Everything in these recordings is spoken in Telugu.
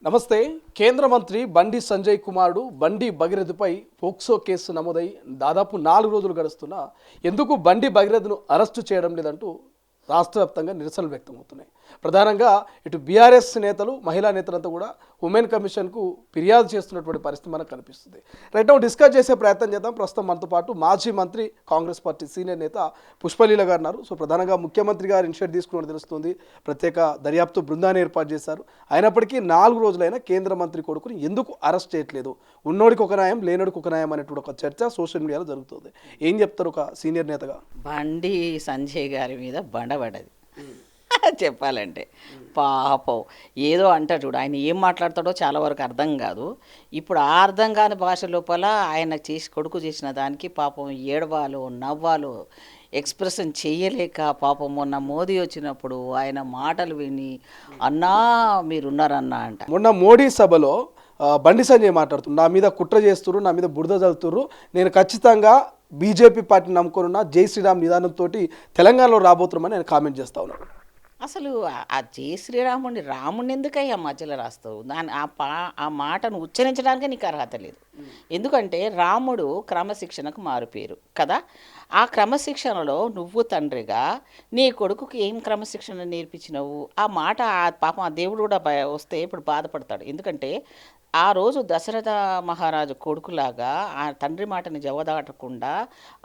నమస్తే. కేంద్ర మంత్రి బండి సంజయ్ కుమారుడు బండి భగీరథపై పోక్సో కేసు నమోదై దాదాపు 4 రోజులు గడుస్తున్నా ఎందుకు బండి భగీరథను అరెస్టు చేయడం లేదంటూ రాష్ట్ర వ్యాప్తంగా నిరసనలు వ్యక్తమవుతున్నాయి. ప్రధానంగా ఇటు బీఆర్ఎస్ నేతలు, మహిళా నేతలంతా కూడా ఉమెన్ కమిషన్కు ఫిర్యాదు చేస్తున్నటువంటి పరిస్థితి మనకు కనిపిస్తుంది. రైట్ నౌ డిస్కస్ చేసే ప్రయత్నం చేద్దాం. ప్రస్తుతం మనతో పాటు మాజీ మంత్రి, కాంగ్రెస్ పార్టీ సీనియర్ నేత పుష్పలీల గారు ఉన్నారు. సో ప్రధానంగా ముఖ్యమంత్రి గారు ఇనిషియేటివ్ తీసుకున్నట్టు తెలుస్తుంది. ప్రత్యేక దర్యాప్తు బృందాన్ని ఏర్పాటు చేశారు. అయినప్పటికీ 4 రోజులైనా కేంద్ర మంత్రి కొడుకుని ఎందుకు అరెస్ట్ చేయట్లేదు? ఉన్నోడికి ఒక న్యాయం, లేనోడికి ఒక న్యాయం అనేటువంటి ఒక చర్చ సోషల్ మీడియాలో జరుగుతుంది. ఏం చెప్తారు ఒక సీనియర్ నేతగా? బండి సంజయ్ గారి మీద బండబడ్డది చెప్పాలంటే. పాపం ఏదో అంటారు చూడు, ఆయన ఏం మాట్లాడతాడో చాలా వరకు అర్థం కాదు. ఇప్పుడు ఆ అర్థం కాని భాష లోపల ఆయన కొడుకు చేసిన దానికి పాపం ఏడవాలు, నవ్వాలు ఎక్స్ప్రెషన్ చేయలేక పాపం మొన్న మోదీ వచ్చినప్పుడు ఆయన మాటలు విని అన్నా మీరున్నారన్నా అంట. మొన్న మోడీ సభలో బండి సంజయ్ మాట్లాడుతున్నారు, నా మీద కుట్ర చేస్తున్నారు, నా మీద బురద చల్లుతున్నారు, నేను ఖచ్చితంగా బీజేపీ పార్టీని నమ్ముకున్న జై శ్రీరామ్ నిదానంతో తెలంగాణలో రాబోతున్నామని నేను కామెంట్ చేస్తా ఉన్నాను. అసలు ఆ జై శ్రీరాముడిని రాముడిని ఎందుకయ్యా మధ్యలో రాస్తావు? దాని ఆ మాటను ఉచ్చరించడానికి నీకు అర్హత లేదు. ఎందుకంటే రాముడు క్రమశిక్షణకు మారుపేరు కదా. ఆ క్రమశిక్షణలో నువ్వు తండ్రిగా నీ కొడుకుకి ఏం క్రమశిక్షణ నేర్పించినవు? ఆ మాట పాపం ఆ దేవుడు కూడా వస్తే ఇప్పుడు బాధపడతాడు. ఎందుకంటే ఆ రోజు దశరథ మహారాజు కొడుకులాగా ఆ తండ్రి మాటని జవదాటకుండా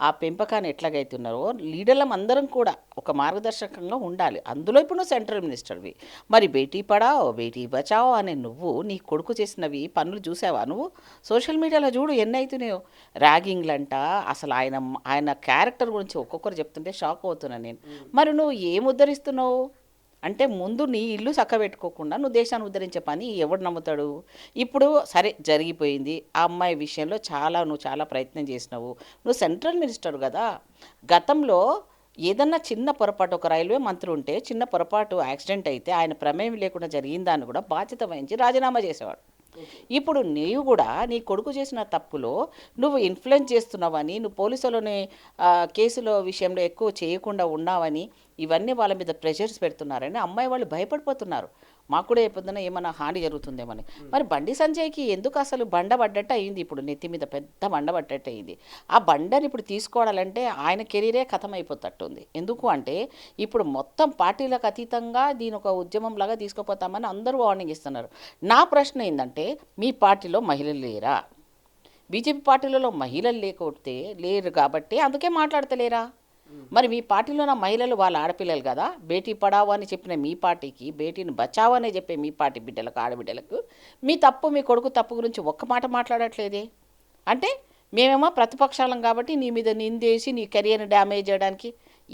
ఆ పెంపకాన్ని ఎట్లాగైతే ఉన్నారో లీడర్లం అందరం కూడా ఒక మార్గదర్శకంగా ఉండాలి. అందులో ఇప్పుడు నువ్వు సెంట్రల్ మినిస్టర్వి. మరి బేటీ పడావో బేటీ బచావో అనే నువ్వు నీ కొడుకు చేసినవి పనులు చూసావా? నువ్వు సోషల్ మీడియాలో చూడు ఎన్ని అవుతున్నాయో. ర్యాగింగ్లంట. అసలు ఆయన క్యారెక్టర్ గురించి ఒక్కొక్కరు చెప్తుంటే షాక్ అవుతున్నాను నేను. మరి నువ్వు ఏం ఉద్ధరిస్తున్నావు అంటే ముందు నీ ఇల్లు చక్కబెట్టుకోకుండా నువ్వు దేశాన్ని ఉద్ధరించే పని ఎవడు నమ్ముతాడు? ఇప్పుడు సరే జరిగిపోయింది. ఆ అమ్మాయి విషయంలో నువ్వు చాలా ప్రయత్నం చేసినావు. నువ్వు సెంట్రల్ మినిస్టర్ కదా. గతంలో ఏదన్నా చిన్న పొరపాటు, ఒక రైల్వే మంత్రి ఉంటే చిన్న పొరపాటు యాక్సిడెంట్ అయితే ఆయన ప్రమేయం లేకుండా జరిగిందాన్ని కూడా బాధ్యత వహించి రాజీనామా చేసేవాడు. ఇప్పుడు నీవు కూడా నీ కొడుకు చేసిన తప్పులో నువ్వు ఇన్ఫ్లుయెన్స్ చేస్తున్నావని, నువ్వు పోలీసులని కేసుల విషయంలో ఎక్కువ చేయకుండా ఉన్నావని, ఇవన్నీ వాళ్ళ మీద ప్రెషర్స్ పెడుతున్నారని అమ్మాయి వాళ్ళు భయపడిపోతున్నారు. మాకు కూడా పొద్దున ఏమైనా హాని జరుగుతుందేమని. మరి బండి సంజయ్కి ఎందుకు అసలు బండ పడ్డట్టు అయింది? ఇప్పుడు నెత్తి మీద పెద్ద బండ పడ్డట్టు అయింది. ఆ బండని ఇప్పుడు తీసుకోవాలంటే ఆయన కెరీరే ఖతమైపోతట్టుంది. ఎందుకు అంటే ఇప్పుడు మొత్తం పార్టీలకు అతీతంగా దీని ఒక ఉద్యమంలాగా తీసుకుపోతామని అందరూ వార్నింగ్ ఇస్తున్నారు. నా ప్రశ్న ఏంటంటే, మీ పార్టీలో మహిళలు లేరా? బీజేపీ పార్టీలలో మహిళలు లేరు కాబట్టి అందుకే మాట్లాడతలేరా? మరి మీ పార్టీలో ఉన్న మహిళలు వాళ్ళ ఆడపిల్లలు కదా. బేటీ పడావో అని చెప్పిన మీ పార్టీకి, బేటీని బచావో అని చెప్పే మీ పార్టీ బిడ్డలకు, ఆడబిడ్డలకు మీ కొడుకు తప్పు గురించి ఒక్క మాట మాట్లాడట్లేదే. అంటే మేమేమో ప్రతిపక్షాలం కాబట్టి నీ మీద నిందేసి నీ కెరియర్ని డ్యామేజ్ చేయడానికి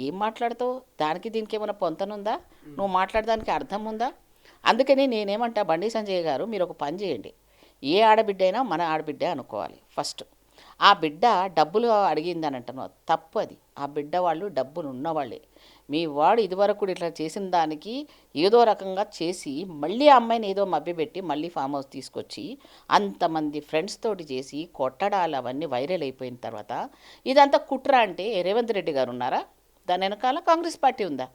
ఏం మాట్లాడతావు? దానికి దీనికి ఏమైనా పొంతనుందా? నువ్వు మాట్లాడడానికి అర్థం ఉందా? అందుకని నేనేమంటా, బండి సంజయ్ గారు మీరు ఒక పని చేయండి. ఏ ఆడబిడ్డ అయినా మన ఆడబిడ్డే అనుకోవాలి ఫస్ట్. ఆ బిడ్డ డబ్బులు అడిగిందని అంటున్నావు, తప్పు అది. ఆ బిడ్డ వాళ్ళు డబ్బులు ఉన్నవాళ్ళే. మీ వాడు ఇదివరకు ఇట్లా చేసిన దానికి ఏదో రకంగా చేసి మళ్ళీ ఆ అమ్మాయిని ఏదో మభ్యపెట్టి మళ్ళీ ఫామ్ హౌస్ తీసుకొచ్చి అంతమంది ఫ్రెండ్స్ తోటి చేసి కొట్టడాలు అవన్నీ వైరల్ అయిపోయిన తర్వాత ఇదంతా కుట్ర అంటే రేవంత్ రెడ్డి గారు ఉన్నారా? దాని వెనకాల కాంగ్రెస్ పార్టీ ఉందా?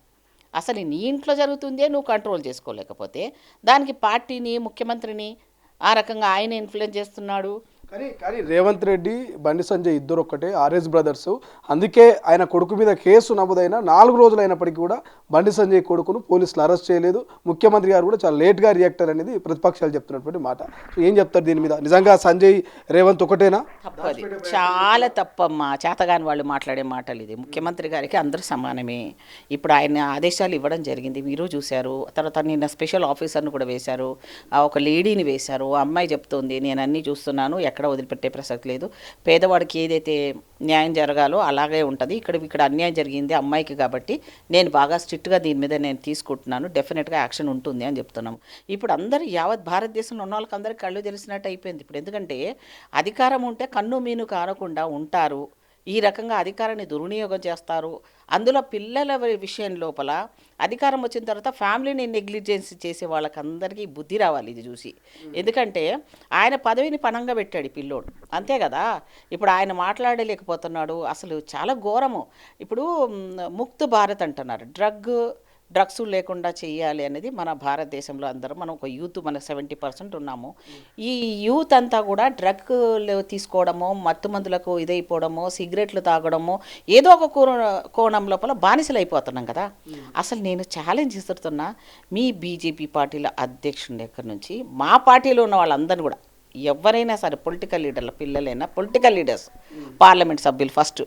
అసలు నీ ఇంట్లో జరుగుతుందే నువ్వు కంట్రోల్ చేసుకోలేకపోతే దానికి పార్టీని, ముఖ్యమంత్రిని ఆ రకంగా ఆయన ఇన్ఫ్లుయెన్స్ చేస్తున్నాడు. కానీ రేవంత్ రెడ్డి, బండి సంజయ్ ఇద్దరు ఒక్కటే, ఆర్ఎస్ బ్రదర్స్. అందుకే ఆయన కొడుకు మీద కేసు నమోదైన 4 రోజులు అయినప్పటికీ కూడా బండి సంజయ్ కొడుకును పోలీసులు అరెస్ట్ చేయలేదు. ముఖ్యమంత్రి గారు కూడా చాలా లేట్గా రియాక్టర్ అనేది ప్రతిపక్షాలు చెప్తున్నటువంటి మాట. ఏం చెప్తారు దీని మీద? నిజంగా సంజయ్, రేవంత్ ఒకటేనా? తప్పది, చాలా తప్పమ్మా. చేతగాని వాళ్ళు మాట్లాడే మాటలు ఇది. ముఖ్యమంత్రి గారికి అందరూ సమానమే. ఇప్పుడు ఆయన ఆదేశాలు ఇవ్వడం జరిగింది, మీరు చూశారు. తర్వాత నిన్న స్పెషల్ ఆఫీసర్ను కూడా వేశారు, ఒక లేడీని వేశారు. అమ్మాయి చెప్తోంది, నేను అన్నీ చూస్తున్నాను, ఎక్కడ వదిలిపెట్టే ప్రసక్తి లేదు. పేదవాడికి ఏదైతే న్యాయం జరగాలో అలాగే ఉంటుంది. ఇక్కడ అన్యాయం జరిగింది అమ్మాయికి కాబట్టి నేను బాగా స్ట్రిక్ట్గా దీని మీద నేను తీసుకుంటున్నాను, డెఫినెట్గా యాక్షన్ ఉంటుంది అని చెప్తున్నాము. ఇప్పుడు అందరూ యావత్ భారతదేశంలో ఉన్న వాళ్ళకి అందరికీ కళ్ళు తెలిసినట్టు అయిపోయింది ఇప్పుడు. ఎందుకంటే అధికారం ఉంటే కన్ను మీను కానకుండా ఉంటారు, ఈ రకంగా అధికారాన్ని దుర్వినియోగం చేస్తారు. అందులో పిల్లల విషయం లోపల అధికారం వచ్చిన తర్వాత ఫ్యామిలీని నెగ్లిజెన్స్ చేసే వాళ్ళకందరికీ బుద్ధి రావాలి ఇది చూసి. ఎందుకంటే ఆయన పదవిని పణంగా పెట్టాడు పిల్లోడు, అంతే కదా. ఇప్పుడు ఆయన మాట్లాడలేకపోతున్నాడు. అసలు చాలా ఘోరము. ఇప్పుడు ముక్త్ భారత్ అంటున్నారు, డ్రగ్ డ్రగ్స్ లేకుండా చేయాలి అనేది మన భారతదేశంలో అందరం మనం ఒక యూత్ మన 70% ఉన్నాము. ఈ యూత్ అంతా కూడా డ్రగ్లు తీసుకోవడమో, మత్తు మందులకు ఇదైపోవడమో, సిగరెట్లు తాగడమో, ఏదో ఒక కోణం లోపల బానిసలు అయిపోతున్నాం కదా. అసలు నేను ఛాలెంజ్ ఇస్తున్నా మీ బీజేపీ పార్టీల అధ్యక్షుడి దగ్గర నుంచి మా పార్టీలో ఉన్న వాళ్ళందరినీ కూడా, ఎవరైనా సరే పొలిటికల్ లీడర్ల పిల్లలైనా, పొలిటికల్ లీడర్స్, పార్లమెంట్ సభ్యులు ఫస్ట్,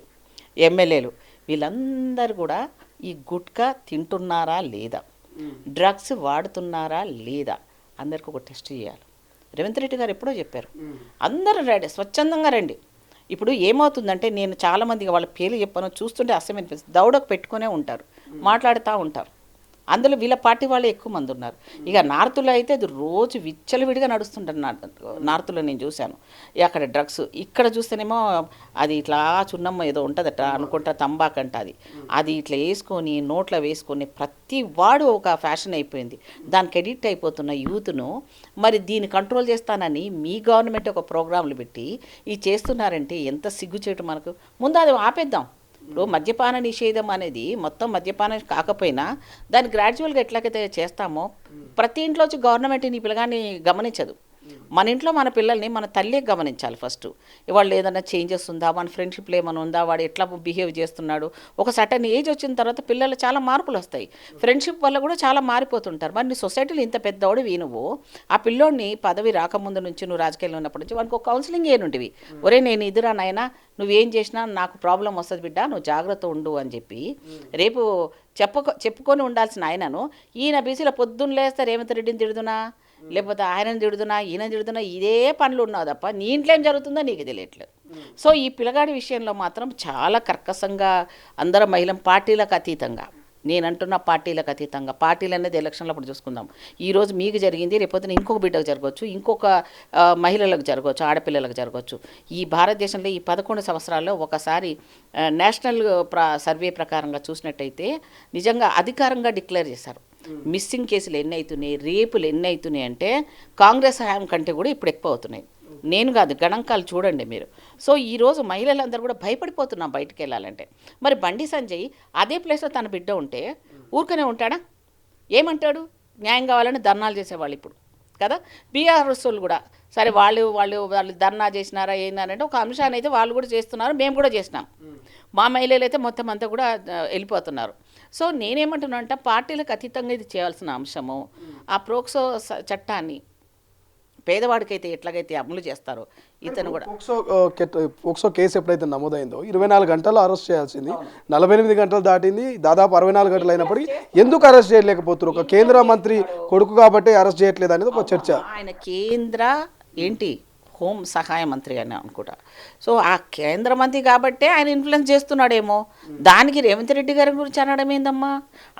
ఎమ్మెల్యేలు, వీళ్ళందరూ కూడా ఈ గుట్కా తింటున్నారా లేదా, డ్రగ్స్ వాడుతున్నారా లేదా, అందరికి ఒక టెస్ట్ చేయాలి. రేవంత్ రెడ్డి గారు ఎప్పుడో చెప్పారు, అందరూ రెడీ, స్వచ్ఛందంగా రండి. ఇప్పుడు ఏమవుతుందంటే, నేను చాలామందిగా వాళ్ళ పేర్లు చెప్పాను, చూస్తుంటే అసహ్యం, దౌడకు పెట్టుకునే ఉంటారు, మాట్లాడుతూ ఉంటారు. అందులో వీళ్ళ పార్టీ వాళ్ళు ఎక్కువ మంది ఉన్నారు. ఇక నార్త్లో అయితే అది రోజు విచ్చలవిడిగా నడుస్తుంటారు. నార్త్లో నేను చూశాను అక్కడ డ్రగ్స్. ఇక్కడ చూస్తేనేమో అది ఇట్లా చున్నమ్మ ఏదో ఉంటుందట అనుకుంటా, తంబాకంట, అది ఇట్లా వేసుకొని నోట్లో వేసుకొని ప్రతి వాడు ఒక ఫ్యాషన్ అయిపోయింది. దానికి ఎడిక్ట్ అయిపోతున్న యూత్ను మరి దీన్ని కంట్రోల్ చేస్తానని మీ గవర్నమెంట్ ఒక ప్రోగ్రాంలు పెట్టి ఇది చేస్తున్నారంటే ఎంత సిగ్గుచేటు మనకు. ముందు అది ఆపేద్దాం. ఇప్పుడు మద్యపాన నిషేధం అనేది మొత్తం మద్యపానం కాకపోయినా దాన్ని గ్రాడ్యువల్గా ఎట్లాగైతే చేస్తామో, ప్రతి ఇంట్లోంచి గవర్నమెంట్ నీ పిల్లగాన్ని గమనించదు. మన ఇంట్లో మన పిల్లల్ని మన తల్లే గమనించాలి ఫస్ట్. వాళ్ళు ఏదైనా చేంజెస్ ఉందా, మన ఫ్రెండ్షిప్లో ఏమైనా ఉందా, వాడు ఎట్లా బిహేవ్ చేస్తున్నాడు. ఒక సర్టన్ ఏజ్ వచ్చిన తర్వాత పిల్లలు చాలా మార్పులు వస్తాయి. ఫ్రెండ్షిప్ వల్ల కూడా చాలా మారిపోతుంటారు. మరి నీ సొసైటీలో ఇంత పెద్దవాడు నువ్వు ఆ పిల్లోడిని పదవి రాకముందు నుంచి, నువ్వు రాజకీయాల్లో ఉన్నప్పటి నుంచి వానికి ఒక కౌన్సిలింగ్ ఏనుంటివి, ఒరే నేను ఇదిరా నాయనా, నువ్వేం చేసినా నాకు ప్రాబ్లం వస్తుంది బిడ్డ, నువ్వు జాగ్రత్త ఉండు అని చెప్పి రేపు చెప్పుకొని ఉండాల్సిన ఆయనను ఈయన బీసీలో పొద్దున్న లేస్తే రేవంత్ రెడ్డిని తిడుదునా, లేకపోతే ఆయనని తిడుతున్నా, ఈయనని తిడుతున్నా, ఇదే పనులు ఉన్నావు తప్ప నీ ఇంట్లో ఏం జరుగుతుందో నీకు తెలియట్లేదు. సో ఈ పిల్లగాడి విషయంలో మాత్రం చాలా కర్కశంగా అందరం మహిళం, పార్టీలకు అతీతంగా, నేనంటున్న పార్టీలకు అతీతంగా, పార్టీలు అనేది ఎలక్షన్లో అప్పుడు చూసుకుందాం. ఈరోజు మీకు జరిగింది, రేపొద్దున ఇంకొక బిడ్డకు జరగవచ్చు, ఇంకొక మహిళలకు జరగవచ్చు, ఆడపిల్లలకు జరగవచ్చు. ఈ భారతదేశంలో ఈ 11 సంవత్సరాల్లో ఒకసారి నేషనల్ సర్వే ప్రకారంగా చూసినట్టయితే నిజంగా అధికారంగా డిక్లేర్ చేశారు. మిస్సింగ్ కేసులు ఎన్ని అవుతున్నాయి, రేపులు ఎన్ని అవుతున్నాయి అంటే కాంగ్రెస్ హయాం కంటే కూడా ఇప్పుడు ఎక్కువ అవుతున్నాయి. నేను కాదు, గణాంకాలు చూడండి మీరు. సో ఈరోజు మహిళలందరూ కూడా భయపడిపోతున్నాం బయటికి వెళ్ళాలంటే. మరి బండి సంజయ్ అదే ప్లేస్లో తన బిడ్డ ఉంటే ఊరికనే ఉంటాడా? ఏమంటాడు? న్యాయం కావాలని ధర్నాలు చేసేవాళ్ళు ఇప్పుడు కదా. బీఆర్ఎస్ వాళ్ళు కూడా సరే, వాళ్ళు ధర్నా చేసినారా ఏంటంటే ఒక అంశాన్ని అయితే వాళ్ళు కూడా చేస్తున్నారు, మేము కూడా చేసినాం. మా మహిళలు అయితే మొత్తం అంతా కూడా వెళ్ళిపోతున్నారు. సో నేనేమంటున్నా అంటే, పార్టీలకు అతీతంగా ఇది చేయాల్సిన అంశము. ఆ ప్రోక్సో చట్టాన్ని పేదవాడికైతే ఎట్లాగైతే అమలు చేస్తారో ఇతను కూడా. పోక్సో కేసు ఎప్పుడైతే నమోదైందో 24 గంటల్లో అరెస్ట్ చేయాల్సింది, 48 గంటలు దాటింది, దాదాపు 64 గంటలు అయినప్పటికీ ఎందుకు అరెస్ట్ చేయలేకపోతున్నారు? ఒక కేంద్ర మంత్రి కొడుకు కాబట్టి అరెస్ట్ చేయట్లేదు అనేది ఒక చర్చ. ఆయన కేంద్ర హోం సహాయ మంత్రి అని అనుకుంటా. సో ఆ కేంద్ర మంత్రి కాబట్టే ఆయన ఇన్ఫ్లుయెన్స్ చేస్తున్నాడేమో. దానికి రేవంత్ రెడ్డి గారి గురించి అనడం ఏందమ్మా?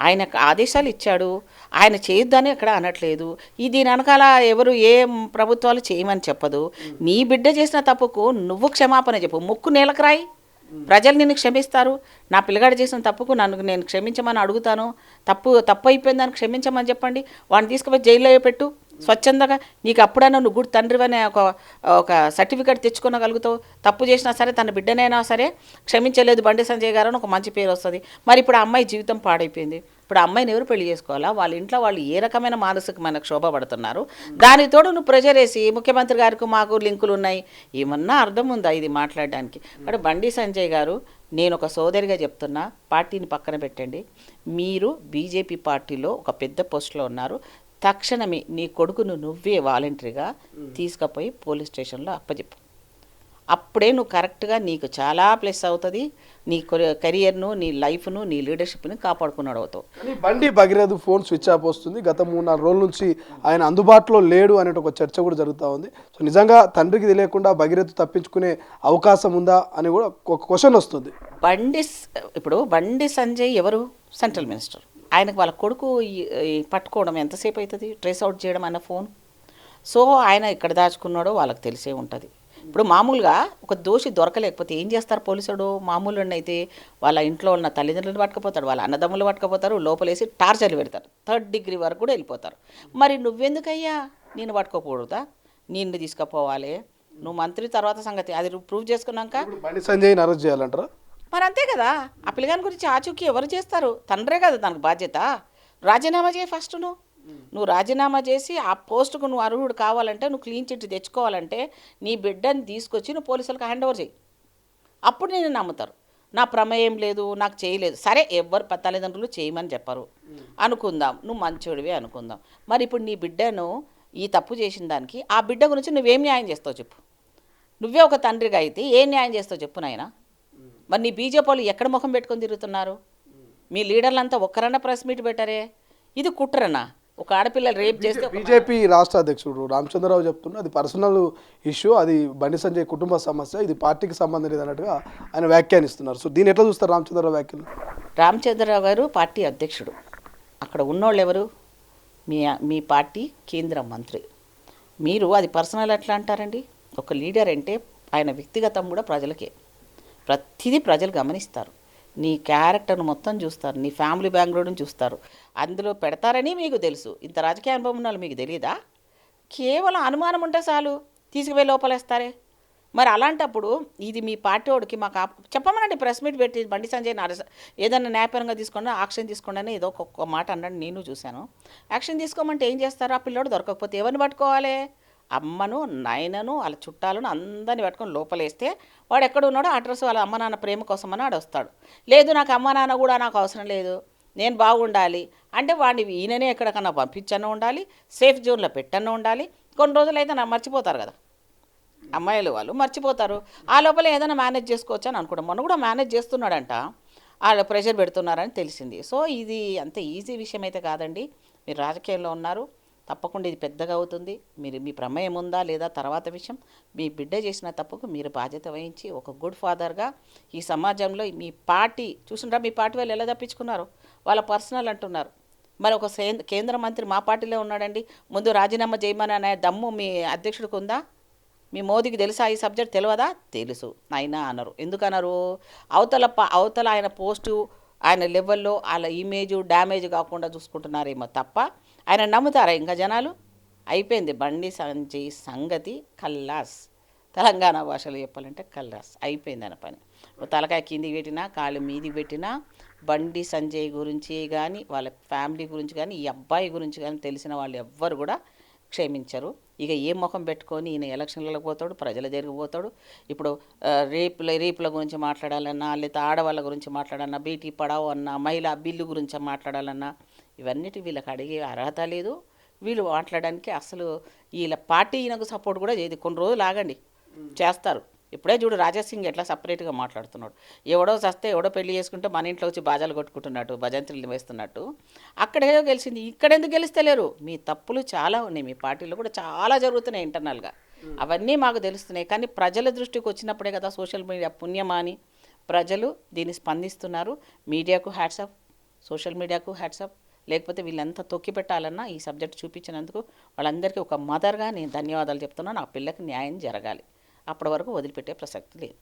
ఆయన ఆదేశాలు ఇచ్చాడు, ఆయన చేయొద్దని ఎక్కడ అనట్లేదు. దీని వెనకాల ఎవరు ఏ ప్రభుత్వాలు చేయమని చెప్పదు. నీ బిడ్డ చేసిన తప్పుకు నువ్వు క్షమాపణ చెప్పు, ముక్కు నేలకు రాయి, ప్రజలు నిన్ను క్షమిస్తారు. నా పిల్లగాడు చేసిన తప్పుకు నేను క్షమించమని అడుగుతాను, తప్పు అయిపోయిందని క్షమించమని చెప్పండి, వాడిని తీసుకుపోయి జైల్లో పెట్టు స్వచ్ఛందంగా. నీకు అప్పుడైనా నువ్వు గుడి తండ్రివనే ఒక సర్టిఫికేట్ తెచ్చుకోగలుగుతావు. తప్పు చేసినా సరే, తన బిడ్డనైనా సరే క్షమించలేదు బండి సంజయ్ గారు అని ఒక మంచి పేరు వస్తుంది. మరి ఇప్పుడు ఆ అమ్మాయి జీవితం పాడైపోయింది. ఇప్పుడు ఆ అమ్మాయిని ఎవరు పెళ్లి చేసుకోవాలా? వాళ్ళ ఇంట్లో వాళ్ళు ఏ రకమైన మానసికమైన క్షోభ పడుతున్నారు? దానితోడు నువ్వు ప్రెజర్ వేసి ముఖ్యమంత్రి గారికి మాకు లింకులు ఉన్నాయి, ఏమన్నా అర్థం ఉందా ఇది మాట్లాడడానికి? అంటే బండి సంజయ్ గారు, నేను ఒక సోదరిగా చెప్తున్నా, పార్టీని పక్కన పెట్టండి. మీరు బీజేపీ పార్టీలో ఒక పెద్ద పోస్టులో ఉన్నారు. తక్షణమే నీ కొడుకును నువ్వే వాలంటరీగా తీసుకుపోయి పోలీస్ స్టేషన్లో అప్పచెప్పు. అప్పుడే నువ్వు కరెక్ట్గా, నీకు చాలా ప్లస్ అవుతుంది. నీ కెరియర్ను, నీ లైఫ్ను, నీ లీడర్షిప్ని కాపాడుకున్నాడు అవుతావు. బండి భగీరథ్ ఫోన్ స్విచ్ ఆఫ్ వస్తుంది. గత 3-4 రోజుల నుంచి ఆయన అందుబాటులో లేడు అనే ఒక చర్చ కూడా జరుగుతూ ఉంది. సో నిజంగా తండ్రికి తెలియకుండా భగీరథ్ తప్పించుకునే అవకాశం ఉందా అని కూడా ఒక క్వశ్చన్ వస్తుంది. ఇప్పుడు బండి సంజయ్ ఎవరు? Central minister. ఆయనకు వాళ్ళ కొడుకు పట్టుకోవడం ఎంతసేపు అవుతుంది, ట్రేస్ అవుట్ చేయడం అన్న ఫోన్. సో ఆయన ఎక్కడ దాచుకున్నాడో వాళ్ళకి తెలిసే ఉంటుంది. ఇప్పుడు మామూలుగా ఒక దోషి దొరకలేకపోతే ఏం చేస్తారు పోలీసుడు? మామూలు అయితే వాళ్ళ ఇంట్లో ఉన్న తల్లిదండ్రులు పట్టుకుపోతాడు, వాళ్ళ అన్నదమ్ములు పట్టుకుపోతారు, లోపలేసి టార్చర్లు పెడతారు, 3rd డిగ్రీ వరకు కూడా వెళ్ళిపోతారు. మరి నువ్వెందుకయ్యా నేను పట్టుకోకూడదా? నిన్ను తీసుకుపోవాలి, నువ్వు మంత్రి తర్వాత సంగతి, అది ప్రూవ్ చేసుకున్నాక బండి సంజయ్ని అరెస్ట్ చేయాలంటారా? మరి అంతే కదా. ఆ పిల్లగాని గురించి ఆచూకీ ఎవరు చేస్తారు? తండ్రే కదా దానికి బాధ్యత. రాజీనామా చేయి ఫస్ట్ నువ్వు రాజీనామా చేసి ఆ పోస్టుకు నువ్వు అర్హుడు కావాలంటే, నువ్వు క్లీన్ చిట్ తెచ్చుకోవాలంటే నీ బిడ్డని తీసుకొచ్చి నువ్వు పోలీసులకు హ్యాండ్ ఓవర్ చేయి. అప్పుడు నేను నమ్ముతారు. నా ప్రమేయం లేదు, నాకు చేయలేదు, సరే ఎవ్వరు తల్లిదండ్రులు చేయమని చెప్పరు అనుకుందాం, నువ్వు మంచోడివే అనుకుందాం. మరి ఇప్పుడు నీ బిడ్డను ఈ తప్పు చేసిన దానికి ఆ బిడ్డ గురించి నువ్వేం న్యాయం చేస్తావు చెప్పు? నువ్వే ఒక తండ్రిగా అయితే ఏం న్యాయం చేస్తావు చెప్పు నాయనా? మరి నీ బీజేపీ వాళ్ళు ఎక్కడ ముఖం పెట్టుకొని తిరుగుతున్నారు? మీ లీడర్లంతా ఒక్కరన్నా ప్రెస్ మీట్ పెట్టారే. ఇది కుట్రనా? ఒక ఆడపిల్లలు రేప్ చేస్తే బీజేపీ రాష్ట్ర అధ్యక్షుడు రామచంద్రరావు చెప్తున్నా అది పర్సనల్ ఇష్యూ, అది బండి సంజయ్ కుటుంబ సమస్య, ఇది పార్టీకి సంబంధం లేదన్నట్టుగా ఆయన వ్యాఖ్యానిస్తున్నారు. సో దీన్ని ఎట్లా చూస్తారు రామచంద్రరావు వ్యాఖ్యలు? రామచంద్రరావు గారు పార్టీ అధ్యక్షుడు. అక్కడ ఉన్నోళ్ళు ఎవరు? మీ పార్టీ కేంద్ర మంత్రి. మీరు అది పర్సనల్ ఎట్లా అంటారండి? ఒక లీడర్ అంటే ఆయన వ్యక్తిగతం కూడా ప్రజలకే. ప్రతిదీ ప్రజలు గమనిస్తారు. నీ క్యారెక్టర్ను మొత్తం చూస్తారు, నీ ఫ్యామిలీ బ్యాక్గ్రౌండ్ని చూస్తారు, అందులో పెడతారని మీకు తెలుసు. ఇంత రాజకీయ అనుభవం ఉన్న వాళ్ళు మీకు తెలియదా? కేవలం అనుమానం ఉంటే చాలు తీసుకుపోయి లోపలేస్తారే. మరి అలాంటప్పుడు ఇది మీ పార్టీ వాడికి మాకు చెప్పమనండి, ప్రెస్ మీట్ పెట్టి బండి సంజయ్ని ఏదైనా న్యాయపరంగా తీసుకోండి, యాక్షన్ తీసుకోండి అని ఏదో ఒక్కొక్క మాట అన్నాడు, నేను చూశాను. యాక్షన్ తీసుకోమంటే ఏం చేస్తారు? ఆ పిల్లోడు దొరకకపోతే ఎవరిని పట్టుకోవాలి? అమ్మను, నాయనను, వాళ్ళ చుట్టాలను అందరిని పట్టుకొని లోపలేస్తే వాడు ఎక్కడ ఉన్నాడో అడ్రస్ వాళ్ళ అమ్మ నాన్న ప్రేమ కోసం అని వాడు వస్తాడు. లేదు నాకు అమ్మ నాన్న కూడా నాకు అవసరం లేదు, నేను బాగుండాలి అంటే వాడిని ఈయననే ఎక్కడికన్నా పంపించన్నా ఉండాలి, సేఫ్ జోన్లో పెట్టన్నా ఉండాలి. కొన్ని రోజులు అయితే నాకు మర్చిపోతారు కదా అమ్మాయిలు, వాళ్ళు మర్చిపోతారు. ఆ లోపల ఏదైనా మేనేజ్ చేసుకోవచ్చు అని అనుకుంటాం. మొన్న కూడా మేనేజ్ చేస్తున్నాడంట, వాళ్ళు ప్రెషర్ పెడుతున్నారని తెలిసింది. సో ఇది అంత ఈజీ విషయం అయితే కాదండి. మీరు రాజకీయాల్లో ఉన్నారు, తప్పకుండా ఇది పెద్దగా అవుతుంది. మీరు మీ ప్రమేయం ఉందా లేదా తర్వాత విషయం. మీ బిడ్డ చేసిన తప్పుకు మీరు బాధ్యత వహించి ఒక గుడ్ ఫాదర్గా ఈ సమాజంలో మీ పార్టీ చూసుంటారా, మీ పార్టీ వాళ్ళు ఎలా తప్పించుకున్నారు? వాళ్ళ పర్సనల్ అంటున్నారు. మరి ఒక కేంద్ర మంత్రి మా పార్టీలో ఉన్నాడండి, ముందు రాజీనామా చేయమని అనే దమ్ము మీ అధ్యక్షుడికి ఉందా? మీ మోదీకి తెలుసా ఈ సబ్జెక్ట్? తెలియదా? తెలుసు, అయినా అన్నారు. ఎందుకన్నారు? అవతల ఆయన పోస్టు, ఆయన లెవెల్లో వాళ్ళ ఇమేజ్ డ్యామేజ్ కాకుండా చూసుకుంటున్నారేమో తప్ప ఆయన నమ్ముతారా ఇంకా జనాలు? అయిపోయింది బండి సంజయ్ సంగతి కల్లాస్. తెలంగాణ భాషలో చెప్పాలంటే కల్లాస్ అయిపోయింది అన్న పని. తలకాయ కిందికి పెట్టినా కాళ్ళు మీదికి పెట్టినా బండి సంజయ్ గురించి కానీ వాళ్ళ ఫ్యామిలీ గురించి కానీ ఈ అబ్బాయి గురించి కానీ తెలిసిన వాళ్ళు ఎవ్వరు కూడా క్షమించరు. ఇక ఏ ముఖం పెట్టుకొని ఈయన ఎలక్షన్లకు పోతాడు, ప్రజల దగ్గరికి పోతాడు. ఇప్పుడు రేపుల గురించి మాట్లాడాలన్నా, లేదా ఆడవాళ్ళ గురించి మాట్లాడాలన్నా, బేటీ పడావో అన్నా, మహిళా బిల్లు గురించి మాట్లాడాలన్నా ఇవన్నిటి వీళ్ళకి అడిగే అర్హత లేదు. వీళ్ళు మాట్లాడడానికి అసలు వీళ్ళ పార్టీ ఈయనకు సపోర్ట్ కూడా చేయదు. కొన్ని రోజులు ఆగండి, చేస్తారు. ఇప్పుడే చూడు రాజాసింగ్ ఎట్లా సపరేట్గా మాట్లాడుతున్నాడు. ఎవడో చస్తే ఎవడో పెళ్లి చేసుకుంటే మన ఇంట్లో వచ్చి బాజాలు కొట్టుకుంటున్నట్టు, భజంత్రులు వేస్తున్నట్టు. అక్కడేదో గెలిచింది, ఇక్కడెందుకు గెలుస్తలేరు? మీ తప్పులు చాలా ఉన్నాయి, మీ పార్టీలో కూడా చాలా జరుగుతున్నాయి ఇంటర్నల్గా. అవన్నీ మాకు తెలుస్తున్నాయి. కానీ ప్రజల దృష్టికి వచ్చినప్పుడే కదా సోషల్ మీడియా పుణ్యమా అని ప్రజలు దీన్ని స్పందిస్తున్నారు. మీడియాకు హ్యాట్సప్, సోషల్ మీడియాకు హ్యాట్సప్. లేకపోతే వీళ్ళంతా తొక్కి పెట్టాలన్నా ఈ సబ్జెక్ట్ చూపించినందుకు వాళ్ళందరికీ ఒక మదర్గా నేను ధన్యవాదాలు చెప్తున్నాను. ఆ పిల్లకి న్యాయం జరగాలి, అప్పటి వరకు వదిలిపెట్టే ప్రసక్తి లేదు.